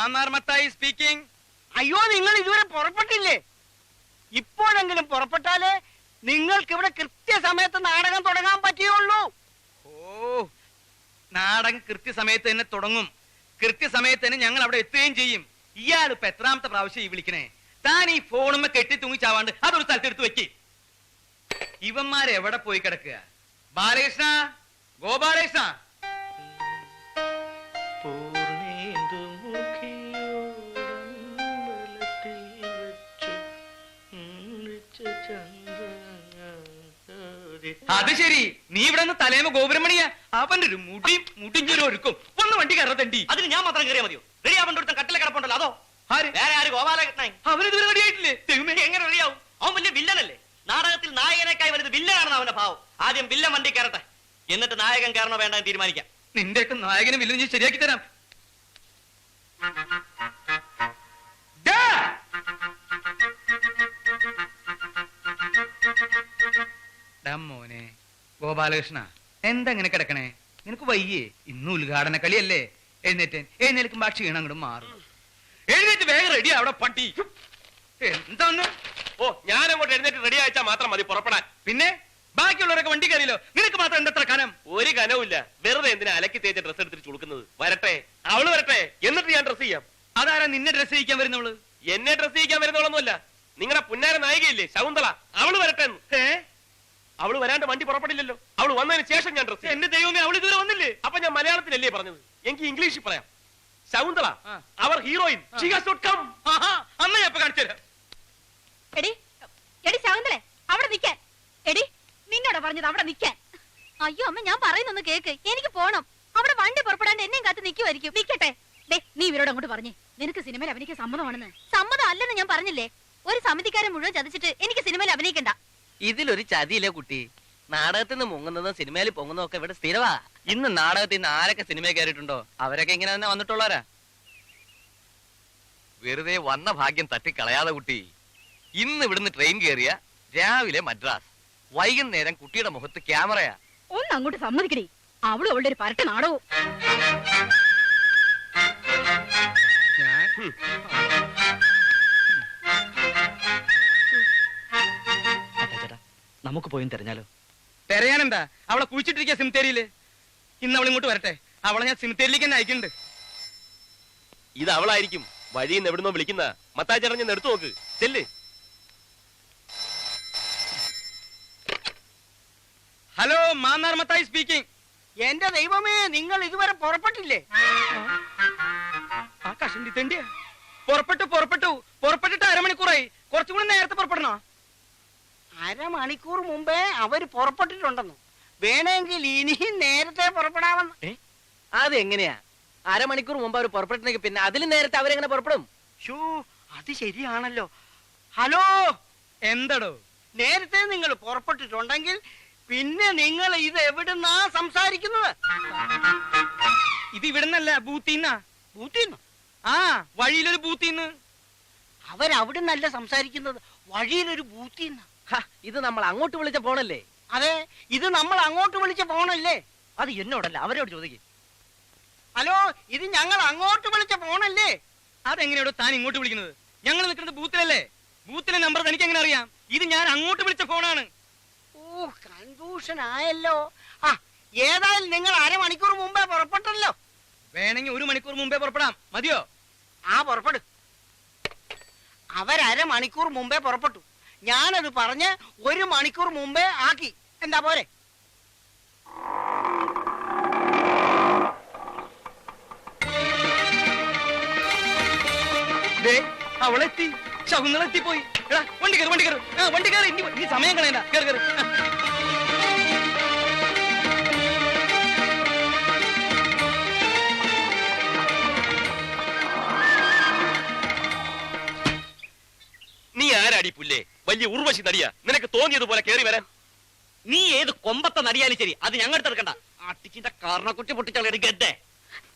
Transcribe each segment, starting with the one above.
Mannar Mathai speaking. അയ്യോ, നിങ്ങൾ ഇതുവരെ പുറപ്പെട്ടില്ലേ? ഇപ്പോഴെങ്കിലും പുറപ്പെട്ടാലേ നിങ്ങൾക്ക് ഇവിടെ കൃത്യസമയത്ത് നാടകം തുടങ്ങാൻ പറ്റുകയുള്ളൂ. ഓ, നാടകം കൃത്യസമയത്ത് തന്നെ തുടങ്ങും. കൃത്യസമയത്ത് തന്നെ ഞങ്ങൾ അവിടെ എത്തുകയും ചെയ്യും. ഇയാൾ ഇപ്പൊ എത്രാമത്തെ പ്രാവശ്യം ഈ വിളിക്കണേ? താൻ ഈ ഫോണുമ്മ കെട്ടി തൂങ്ങിച്ചാവാണ്ട് അതൊരു സ്ഥലത്തെടുത്ത് വെക്ക്. ഇവന്മാരെവിടെ പോയി കിടക്കുക? ബാലകൃഷ്ണ, ഗോപാലകൃഷ്ണ. അത് ശരി, നീ ഇവിടെ നിന്ന് തലേമ ഗോപുരമണിയാ. അവന്റെ ഒരു മുടിഞ്ഞൊരു ഒരുക്കും. ഒന്ന് വണ്ടി കയറത്തണ്ടി. അതിന് ഞാൻ മാത്രം കയറിയാ മതിയോ? റെഡി ആവേണ്ട ഒരുത്തൻ കട്ടിലെ കിടപ്പുണ്ടല്ലോ, അതോ? വേറെ ആര്? ഗോപാലകൃഷ്ണൻ. അവനിതുവരെ റെഡിയായിട്ടില്ലേ? എങ്ങനെ റെഡിയാവും? അവൻ വലിയ വില്ലനല്ലേ? നാടകത്തിൽ നായകനേക്കായി വരുന്നത് വില്ലനാണെന്ന് അവന്റെ ഭാവം. ആദ്യം വില്ലൻ വണ്ടി കയറട്ടെ, എന്നിട്ട് നായകൻ കയറണോ വേണ്ട തീരുമാനിക്കാം. നിന്റെ ഒക്കെ നായകനെ വില്ലൻ ഞാൻ ശരിയാക്കി തരാം. മോനെ ഗോപാലകൃഷ്ണ, എന്താ ഇങ്ങനെ കിടക്കണേ? നിനക്ക് വയ്യേ? ഇന്ന് ഉദ്ഘാടന കളിയല്ലേ? എഴുന്നേൽക്കുമ്പോ ആ ക്ഷീണം അങ്ങോട്ട് മാറും. എഴുന്നേറ്റ് വേഗം റെഡി അവിടെ പട്ടി. എന്താന്ന്? ഓ, ഞാൻ അങ്ങോട്ട് എഴുന്നേറ്റ് റെഡി അയച്ചാൽ മാത്രം മതി പുറപ്പെടാൻ. പിന്നെ ബാക്കിയുള്ളവരൊക്കെ വണ്ടി കയറിയല്ലോ, നിനക്ക് മാത്രം എന്തത്ര കനം? ഒരു കനവുമില്ല. വെറുതെ എന്തിനാ അലക്കി തേച്ച ഡ്രസ് എടുത്തിട്ട് ചുളുക്കുന്നത്? വരട്ടെ, അവള് വരട്ടെ, എന്നിട്ട് ഞാൻ ഡ്രസ് ചെയ്യാം. അതാരാ നിന്നെ ഡ്രസ് ചെയ്യിക്കാൻ വരുന്നവള്? എന്നെ ഡ്രസ് ചെയ്യിക്കാൻ വരുന്നവളൊന്നുമല്ല, നിങ്ങളുടെ പുന്നാര നായികയില്ലേ ശകുന്തള, അവള് വരട്ടെ. അവള് വരാണ്ട് വണ്ടി പുറപ്പെടില്ലല്ലോ. അവള് വന്നതിന് ശേഷം ഞാൻ ഡ്രസ്. എന്റെ ദൈവമേ, അവള് ഇതുവരെ വന്നില്ലേ? അപ്പൊ ഞാൻ മലയാളത്തിലല്ലേ പറഞ്ഞത്, എനിക്ക് ഇംഗ്ലീഷിൽ പറയാം. ശകുന്തള, അവർ ഹീറോയിൻ, അമ്മ ഞാൻ കാണിച്ചു തരാം. എടി എടി ശകുന്തളെ, അവിടെ നിൽക്കാൻ. എടി, നിന്നോട് പറഞ്ഞത് അവിടെ നിൽക്കാൻ. അയ്യോ അമ്മ, ഞാൻ പറയുന്നൊന്ന് കേക്ക്. എനിക്ക് പോണം. അവിടെ വണ്ടി പുറപ്പെടാണ്ട് എന്നെയും കാത്ത് നിൽക്കുമായിരിക്കും. നിൽക്കട്ടെ. ഡേ, നീ ഇവരോട് അങ്ങോട്ട് പറഞ്ഞേ, നിനക്ക് സിനിമയിൽ അഭിനയിക്കാൻ സമ്മതമാണെന്ന്. സമ്മതം അല്ലെന്ന് ഞാൻ പറഞ്ഞില്ലേ? ഒരു സമിതിക്കാരെ മുഴുവൻ ചതിച്ചിട്ട് എനിക്ക് സിനിമയിൽ അഭിനയിക്കണ്ട. ഇതിലൊരു ചതിയില്ലേ കുട്ടി? നാടകത്തിൽ നിന്ന് മുങ്ങുന്നതും സിനിമയിൽ പൊങ്ങുന്നതും ഒക്കെ ഇവിടെ സ്ഥിരവാ. ഇന്ന് നാടകത്തിൽ നിന്ന് ആരൊക്കെ സിനിമയിൽ കയറിയിട്ടുണ്ടോ അവരൊക്കെ ഇങ്ങനെ തന്നെ വന്നിട്ടുള്ളവരാ. വെറുതെ വന്ന ഭാഗ്യം തട്ടിക്കളയാതെ കുട്ടി. ഇന്ന് ഇവിടുന്ന് ട്രെയിൻ കയറിയ രാവിലെ മദ്രാസ്, വൈകുന്നേരം കുട്ടിയുടെ മുഖത്ത് ക്യാമറയാ. ഒന്ന് അങ്ങോട്ട് സമ്മതിക്കടി. അവളും അവളുടെ ഒരു പരട്ട നാടകവും. നമുക്ക് പോയി തെരഞ്ഞാലോ? തെരയാനെന്താ? അവളെ കുഴിച്ചിട്ടിരിക്കുക സിമിത്തേരിയില്. ഇന്ന് അവൾ ഇങ്ങോട്ട് വരട്ടെ, അവളെ ഞാൻ സിമിത്തേരിയിലേക്ക് തന്നെ അയക്കുന്നുണ്ട്. ഇത് അവളായിരിക്കും. വഴിയിൽ നിന്ന് എവിടുന്നോ വിളിക്കുന്ന. മത്തായി ചേട്ടൻ ഞാൻ എടുത്തു നോക്ക്, ചെല്ല്. Hello, Mannar Mathai speaking. എന്റെ ദൈവമേ, നിങ്ങൾ ഇതുവരെ പുറപ്പെട്ടില്ലേ? ആ കഷണ്ടി തെണ്ടിയാ. പുറപ്പെട്ടിട്ട് അരമണിക്കൂറായി. കുറച്ചുകൂടി നേരത്തെ പുറപ്പെടണോ? അരമണിക്കൂർ മുമ്പേ അവര് പുറപ്പെട്ടിട്ടുണ്ടെന്നു. വേണമെങ്കിൽ ഇനിയും നേരത്തെ പുറപ്പെടാമെന്ന്. അതെങ്ങനെയാ? അരമണിക്കൂർ മുമ്പ് അവർ പുറപ്പെട്ടെങ്കിൽ പിന്നെ അതിലും നേരത്തെ അവരെങ്ങനെ പുറപ്പെടും? ഷോ, അത് ശരിയാണല്ലോ. ഹലോ, എന്തടോ? നേരത്തെ നിങ്ങൾ പുറപ്പെട്ടിട്ടുണ്ടെങ്കിൽ പിന്നെ നിങ്ങൾ ഇത് എവിടുന്നാ സംസാരിക്കുന്നത്? ഇത് ഇവിടുന്നല്ല, ബൂത്തിന്നാ. ബൂത്തിന്ന്? ആ, വഴിയിലൊരു ബൂത്തിന്ന്. അവരവിടുന്നല്ല സംസാരിക്കുന്നത്, വഴിയിലൊരു ബൂത്തിന്ന്. ഇത് നമ്മൾ അങ്ങോട്ട് വിളിച്ച ഫോണല്ലേ? അതെ, ഇത് നമ്മൾ അങ്ങോട്ട് വിളിച്ച ഫോണല്ലേ? അത് എന്നോടല്ല, അവരോട് ചോദിക്കും. ഹലോ, ഇത് ഞങ്ങൾ അങ്ങോട്ട് വിളിച്ച ഫോണല്ലേ? അതെങ്ങനെയാണോ താൻ ഇങ്ങോട്ട് വിളിക്കുന്നത്? ഞങ്ങൾ നിൽക്കുന്നത് ബൂത്തിലല്ലേ. ബൂത്തിലെ നമ്പർ തനിക്ക് എങ്ങനെ അറിയാം? ഇത് ഞാൻ അങ്ങോട്ട് വിളിച്ച ഫോണാണ്. ഓ, കൺഫ്യൂഷൻ ആയല്ലോ. ആ, ഏതായാലും നിങ്ങൾ അരമണിക്കൂർ മുമ്പേ പുറപ്പെട്ടല്ലോ. വേണമെങ്കിൽ 1 മണിക്കൂർ മുമ്പേ പുറപ്പെടാം. മതിയോ? ആ, പുറപ്പെടു. അവരമണിക്കൂർ മുമ്പേ പുറപ്പെട്ടു. ഞാനത് പറഞ്ഞ് 1 മണിക്കൂർ മുമ്പേ ആക്കി. എന്താ പോരെ? അവളെത്തി, ശകുന്തളെത്തിപ്പോയി. വണ്ടി കയറി. ഇനി സമയം കളയണ്ട. കയറി. നീ ആരാടി പുല്ലേ? വലിയ ഉർവശി നടിയാ. നിനക്ക് തോന്നിയതുപോലെ കയറി വരാൻ. നീ ഏത് കൊമ്പത്തെ നടിയാലും ശരി, അത് ഞങ്ങൾ എടുക്കണ്ട. അട്ടിച്ചിന്റെ കാരണക്കുറ്റി പൊട്ടിച്ചളയുടെ ഗദ്ദേ.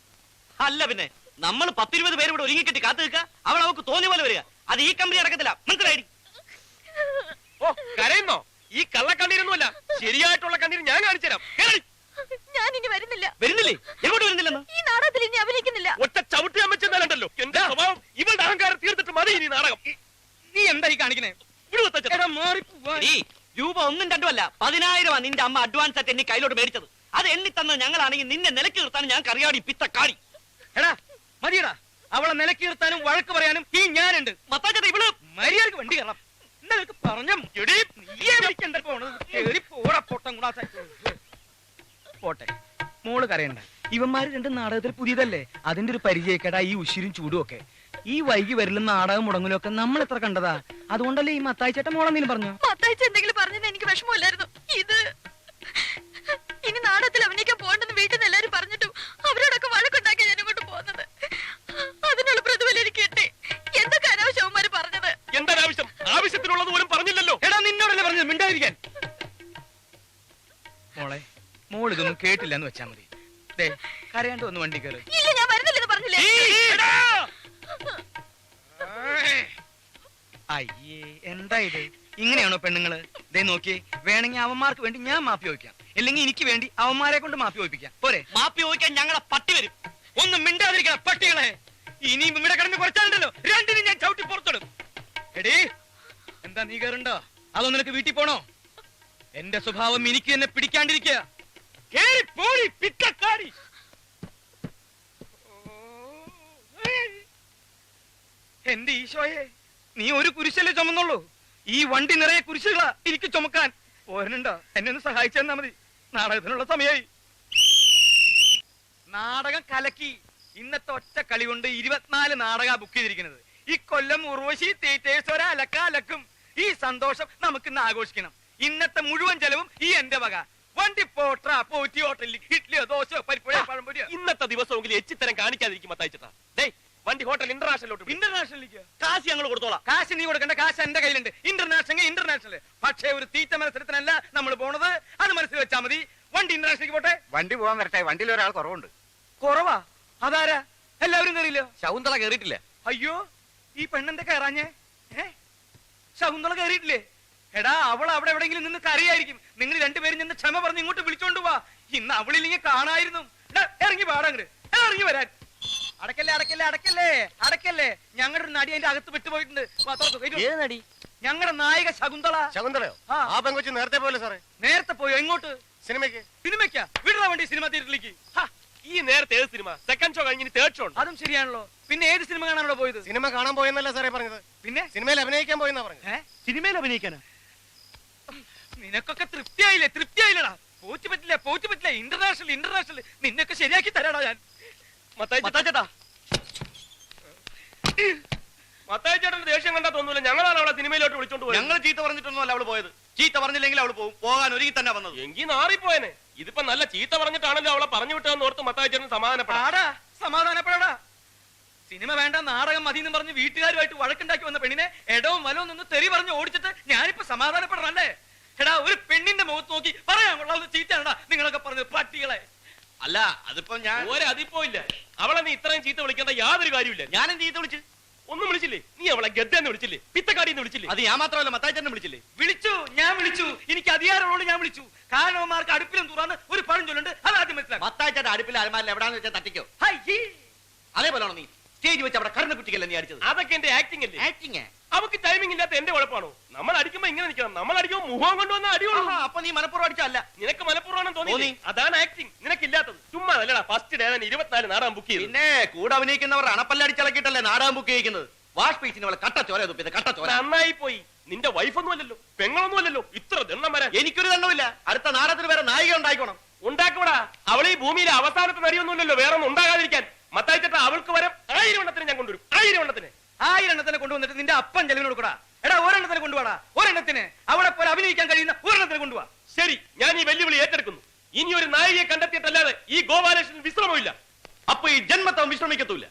അല്ല പിന്നെ നമ്മൾ 10-20 പേര് ഇവിടെ ഒരുങ്ങിക്കെട്ടി കാത്തു നിൽക്കുക. അവൾ അവൾക്ക് തോന്നിയ പോലെ വരിക. അത് ഈ കമ്പനി അടക്കത്തില്ല, മനസ്സിലായി? ഓ, കരയുന്നോ? ഈ കള്ളക്കണ്ണീരൊന്നുമല്ല, ശരിയായിട്ടുള്ള കണ്ണീര് ഞാൻ കാണിച്ചു തരാം. ഞാൻ ഇനി വരുന്നില്ല. വരുന്നില്ലേ? എങ്ങോട്ട് വരുന്നില്ലെന്ന്? ഈ നാടകത്തിൽ ഇനി അഭിനയിക്കുന്നില്ല. ഒറ്റ ചവിട്ടി അമ്മച്ചെന്നാലുണ്ടല്ലോ. എന്താ നാടകക്കാരെ തീർത്തിട്ട് മതി ഇനി നാടകം. നീ എന്തായി കാണിക്കണേ? വിടു മത്തായിച്ചേട്ടാ. എടാ മാറിപ്പോവാ. എടീ, രൂപ 1ഉം 2ഉം അല്ല 10,000 നിന്റെ അമ്മ അഡ്വാൻസ് ആയിട്ട് എന്നെ കയ്യിലോട്ട് മേടിച്ചത്. അത് എണ്ണി തന്നത് ഞങ്ങളാണെങ്കിൽ നിന്നെ നിലക്ക് നിർത്താൻ ഞാൻ കറിയാടി പിത്തക്കാടി. എടാ മതിയടാ, അവളെ നിലക്ക് നിർത്താനും വഴക്ക് പറയാനും ഈ ഞാനുണ്ട്. മത്താച്ചേട്ടാ ഇവള് മര്യാദക്ക് വണ്ടി കയറണം. നിനക്ക് പറഞ്ഞ പോട്ടെ, മോള് കരയണ്ട. ഇവന്മാര് രണ്ടും നാടകത്തിൽ പുതിയതല്ലേ, അതിന്റെ ഒരു പരിചയക്കേടാ ഈ ഉശിരും ചൂടും ഒക്കെ. ഈ വൈകി വരലും നാടകം മുടങ്ങലും ഒക്കെ നമ്മൾ എത്ര കണ്ടതാ. അതുകൊണ്ടല്ലേ ഈ മത്തായി ചേട്ടൻ മോളെന്തെങ്കിലും പറഞ്ഞു? മത്തായിച്ച എന്തെങ്കിലും പറഞ്ഞത് എനിക്ക് വിഷമമില്ലായിരുന്നു. ഇത് ഇനി നാടകത്തിൽ അഭിനയിക്കാൻ പോകണ്ടെന്ന് വീട്ടിൽ നിന്ന് എല്ലാരും പറഞ്ഞിട്ടും അവരോടൊക്കെ വഴക്കുണ്ടാക്കി ഞാൻ ഇങ്ങോട്ട് പോകുന്നത്. അതിനുള്ള പ്രതിഫലം എനിക്ക് കിട്ടി. എന്തൊക്കെ അനാവശ്യവന്മാര് പറഞ്ഞത്. എന്താ ആവശ്യം? ആവശ്യത്തിനുള്ളത് പോലും പറഞ്ഞില്ലല്ലോ. എടാ നിന്നോടല്ലേ പറഞ്ഞത് മിണ്ടായിരിക്കാൻ. മോളെ, മോൾ ഇതൊന്നും കേട്ടില്ലെന്ന് വെച്ചാ മതി. ദേ കരയാണ്ട് ഒന്ന് വണ്ടി കയറി. ഇല്ല, ഞാൻ വരുന്നില്ലെന്ന് പറഞ്ഞില്ലേ. അയ്യേ, എന്താ ഇത്? ഇങ്ങനെയാണോ പെണ്ണുങ്ങള്? ദേ നോക്കിയേ, വേണമെങ്കിൽ അവന്മാർക്ക് വേണ്ടി ഞാൻ മാപ്പി ചോദിക്കാം, അല്ലെങ്കിൽ എനിക്ക് വേണ്ടി അവന്മാരെ കൊണ്ട് മാപ്പി ചോദിപ്പിക്കാം. പോരെ? മാപ്പി ചോദിക്കാൻ ഞങ്ങളെ പട്ടി വരും. ഒന്നും മിണ്ടാതിരിക്കണം പട്ടികളെ. ഇനിയും ഇവിടെ കിടന്ന് കുറച്ചാലുണ്ടല്ലോ രണ്ടിനും ഞാൻ ചവിട്ടി പുറത്തിടും. എടീ, എന്താ നീ കയറുണ്ടോ? അതോ നിനക്ക് വീട്ടിൽ പോണോ? എന്റെ സ്വഭാവം എനിക്ക് എന്നെ പിടിക്കാണ്ടിരിക്കുക. കേറി പോടി പിറ്റക്കാടി. എന്റെ ഈശോയെ, നീ ഒരു കുരിശല്ലേ ചുമന്നുള്ളൂ? ഈ വണ്ടി നിറയെ കുരിശുകളാ എനിക്ക് ചുമക്കാൻ. പോരനുണ്ടോ? എന്നെ ഒന്ന് സഹായിച്ചെന്നാ മതി. നാടകത്തിനുള്ള സമയമായി. നാടകം കലക്കി. ഇന്നത്തെ ഒറ്റ കളി കൊണ്ട് 24 നാടക ബുക്ക് ചെയ്തിരിക്കുന്നത്. ഈ കൊല്ലം ഉർവശി തിയേറ്റേഴ്സ് ഒരലക്കും. ഈ സന്തോഷം നമുക്ക് ഇന്ന് ആഘോഷിക്കണം. ഇന്നത്തെ മുഴുവൻ ചെലവും ഈ എന്റെ വക. വണ്ടി പോട്രാ, പോറ്റി ഹോട്ടലിൽ ഇഡ്ഡലിയോ ദോശയോ പരിപ്പുഴയോ പഴംപൊരിയോ. ഇന്നത്തെ ദിവസമെങ്കിലും എച്ചിത്തരം കാണിക്കാതിരിക്കും മത്തായിച്ചേട്ടാ. ഡേ, വണ്ടി ഹോട്ടൽ ഇന്റർനാഷണലോട്ട്. ഇന്റർനാഷണലിലേക്ക് കാശ് ഞങ്ങൾ കൊടുത്തോളാം. കാശ് നീ കൊടുക്കേണ്ട, കാശ് എന്റെ കയ്യിലുണ്ട്. ഇന്റർനാഷണൽ. പക്ഷേ ഒരു തീറ്റ മത്സരത്തിനല്ല നമ്മൾ പോണത്. അത് മനസ്സിൽ വെച്ചാ മതി. വണ്ടി ഇന്റർനാഷണലിലേക്ക് പോട്ടെ. വണ്ടി പോകാൻ വരട്ടെ. വണ്ടിയിൽ ഒരാൾ കുറവുണ്ട്. കുറവാ? അതാരാ? എല്ലാവരും കയറിയില്ലോ? ശകുന്തള കേറിയിട്ടില്ല. അയ്യോ, ഈ പെണ്ണെന്താ കയറാഞ്ഞേ? ശകുന്തള കയറിയിട്ടില്ലേ? എടാ, അവൾ അവിടെ എവിടെയെങ്കിലും നിന്ന് കരയായിരിക്കും. നിങ്ങൾ രണ്ടുപേരും നിന്ന് ക്ഷമ പറഞ്ഞ് ഇങ്ങോട്ട് വിളിച്ചോണ്ട് പോവാ. ഇന്ന് അവളില്ലെങ്കിൽ കാണായിരുന്നു. ഇറങ്ങി പാടങ്ങട്, ഇറങ്ങി വരാൻ. അടക്കല്ലേ. ഞങ്ങളുടെ ഒരു നടി അതിന്റെ അകത്ത് വിട്ടുപോയിട്ടുണ്ട്. നടി? ഞങ്ങളുടെ നായിക ശകുന്തള. ശകുന്തളയോ? ആ പെങ്കൊച്ച് നേരത്തെ പോലെ സാറേ. നേരത്തെ പോയോ? എങ്ങോട്ട്? സിനിമയ്ക്കാ? വിടുന്ന വണ്ടി സിനിമ തിയേറ്ററിലേക്ക്. ഈ നേരത്തെ ഏത് സിനിമ? സെക്കൻഡ് ഷോ കഴിഞ്ഞ് തേർഡ് ഷോ ഉണ്ട്. അതും ശരിയാണല്ലോ. പിന്നെ ഏത് സിനിമ കാണാനോ പോയത്? സിനിമ കാണാൻ പോയെന്നല്ല സാറേ പറഞ്ഞത്. പിന്നെ സിനിമയിൽ അഭിനയിക്കാൻ പോയെന്നാ പറഞ്ഞത്. സിനിമയിൽ അഭിനയിക്കാനാ? നിനക്കൊക്കെ തൃപ്തിയായില്ലടാ. പോറ്റി പറ്റില്ല. ഇന്റർനാഷണൽ നിന്നൊക്കെ ശരിയാക്കി തരാടാ ഞാൻ. മത്താച്ചേട്ടാ, മത്തായിച്ചേട്ടന്റെ ദേഷ്യം കണ്ടാ തോന്നൂല. ഞങ്ങളാണ് അവളെ സിനിമയിലോട്ട് വിളിച്ചോണ്ട് പോയത്. ഞങ്ങൾ ചീത്ത പറഞ്ഞിട്ടൊന്നുമല്ല അവള് പോയത്. ചീത്ത പറഞ്ഞില്ലെങ്കിൽ അവള് പോകും. പോകാൻ ഒരുങ്ങി തന്നെ വന്നത്. എങ്കിൽ നാറിപ്പോയനെ. ഇതിപ്പോ നല്ല ചീത്ത പറഞ്ഞിട്ടാണല്ലോ അവളെ പറഞ്ഞു വിട്ടതെന്ന് ഓർത്ത് മത്തായിച്ചേട്ടൻ സമാധാനപ്പെടാടാ. സിനിമ വേണ്ട, നാടകം മതി എന്ന് പറഞ്ഞ് വീട്ടുകാരുമായിട്ട് വഴക്കുണ്ടാക്കി വന്ന പെണ്ണിനെ എടവും വലവും നിന്ന് തെറി പറഞ്ഞ് ഓടിച്ചിട്ട് ഞാനിപ്പോ സമാധാനപ്പെടണല്ലേ? എടാ, ഒരു പെണ്ണിന്റെ മുഖത്ത് നോക്കി പറയാൻ കൊള്ളാവുന്ന ചീത്തയാണടാ നിങ്ങളൊക്കെ പറഞ്ഞത് പട്ടികളെ. അല്ല, അതിപ്പോ ഞാൻ അതിപ്പോ ഇല്ല. അവളെ നീ ഇത്രയും ചീത്ത വിളിക്കേണ്ട യാതൊരു കാര്യമില്ല. ഞാനും ചീത്ത വിളിച്ചു. ഒന്നും വിളിച്ചില്ലേ? നീ അവളെ ഗദ്ദെന്ന് വിളിച്ചില്ലേ? പിത്തക്കാടിന്ന് വിളിച്ചില്ലേ? അത് ഞാൻ മാത്രമല്ല, മത്തായിച്ചേട്ടനെ വിളിച്ചില്ലേ? ഞാൻ വിളിച്ചു. എനിക്ക് അധികാരമുള്ളൂ. ഞാൻ വിളിച്ചു. കാരണവന്മാർക്ക് അടുപ്പിലും തുറന്ന് ഒരു പഴം ചൊല്ലുണ്ട്. അത് ആദ്യം മനസ്സിലാക്കും. മത്തായിച്ചേട്ടൻ അടുപ്പിൽ അലമാരിൽ എവിടാന്ന് വെച്ചാൽ തട്ടിക്കോ. അതേപോലെയാണോ നീ സ്റ്റേജ് വെച്ച് അവിടെ കറണ്ട് കുട്ടിക്കല്ലേ നീ അടിച്ചത്? അതൊക്കെ എന്റെ ആക്ടിംഗ് അല്ലേ? ആക്ടിങ്. അവക്ക് ടൈമിംഗ് ഇല്ലാത്ത എന്റെ കുഴപ്പമാണോ? നമ്മൾ അടിക്കുമ്പോ ഇങ്ങനെ നിൽക്കണം. നമ്മൾ അടിക്കുമ്പോ മുഖം കൊണ്ടുവന്ന അടിയുള്ളൂ. അപ്പൊ നീ മനഃപൂർവ്വം അടിച്ചല്ല. നിനക്ക് മനഃപൂർവ്വം തോന്നി. അതാണ് ആക്ടിംഗ്. നിനക്കില്ലാത്തത്. ചുമ്മാ അല്ലടാ. ഫസ്റ്റ് ഡേ 24 നാടകം ബുക്ക് ചെയ്തു. പിന്നെ കൂടെ അഭിനയിക്കുന്നവർ അണപ്പല്ലടിച്ചിളക്കിട്ടല്ലേ നാടകം ബുക്ക് ചെയ്യിക്കുന്നത്. വാഷ് പീസിന് അവളെ കട്ട ചോര തുപ്പിയത്. കട്ട ചോര. നന്നായി പോയി. നിന്റെ വൈഫൊന്നും അല്ലല്ലോ, പെങ്ങളൊന്നും അല്ലല്ലോ ഇത്ര ദണ്ണം വരാൻ. എനിക്കൊരു ദണ്ണമില്ല. അടുത്ത നാടകത്തിന് വേറെ നായിക ഉണ്ടായിക്കോണം. ഉണ്ടാക്കൂടാ. അവൾ ഈ ഭൂമിയിലെ അവസാനത്തെ നരിയൊന്നുമില്ലല്ലോ വേറെ ഒന്നും ഉണ്ടാകാതിരിക്കാൻ. മത്തായിച്ചേട്ടാ, അവൾക്ക് വരെ 1000 എണ്ണത്തിന് ഞാൻ കൊണ്ടുവരും. 1000 എണ്ണത്തിന്. 1000 എണ്ണത്തിനെ കൊണ്ടുവന്നിട്ട് നിന്റെ അപ്പൻ ചെലവിന് കൊടുക്കടാ. എടാ, ഒരെണ്ണത്തിന് കൊണ്ടുപോടാ. ഒരെണ്ണത്തിന് അവളെ പോലെ അഭിനയിക്കാൻ കഴിയുന്ന ഒരെണ്ണത്തിന് കൊണ്ടുപോവാ. ശരി, ഞാൻ ഈ വെല്ലുവിളി ഏറ്റെടുക്കുന്നു. ഇനി ഒരു നായികയെ കണ്ടെത്തിയിട്ടല്ലാതെ ഈ ഗോപാലകൃഷ്ണൻ വിശ്രമമില്ല. അപ്പൊ ഈ ജന്മത്തവൻ വിശ്രമിക്കത്തൂല്ല.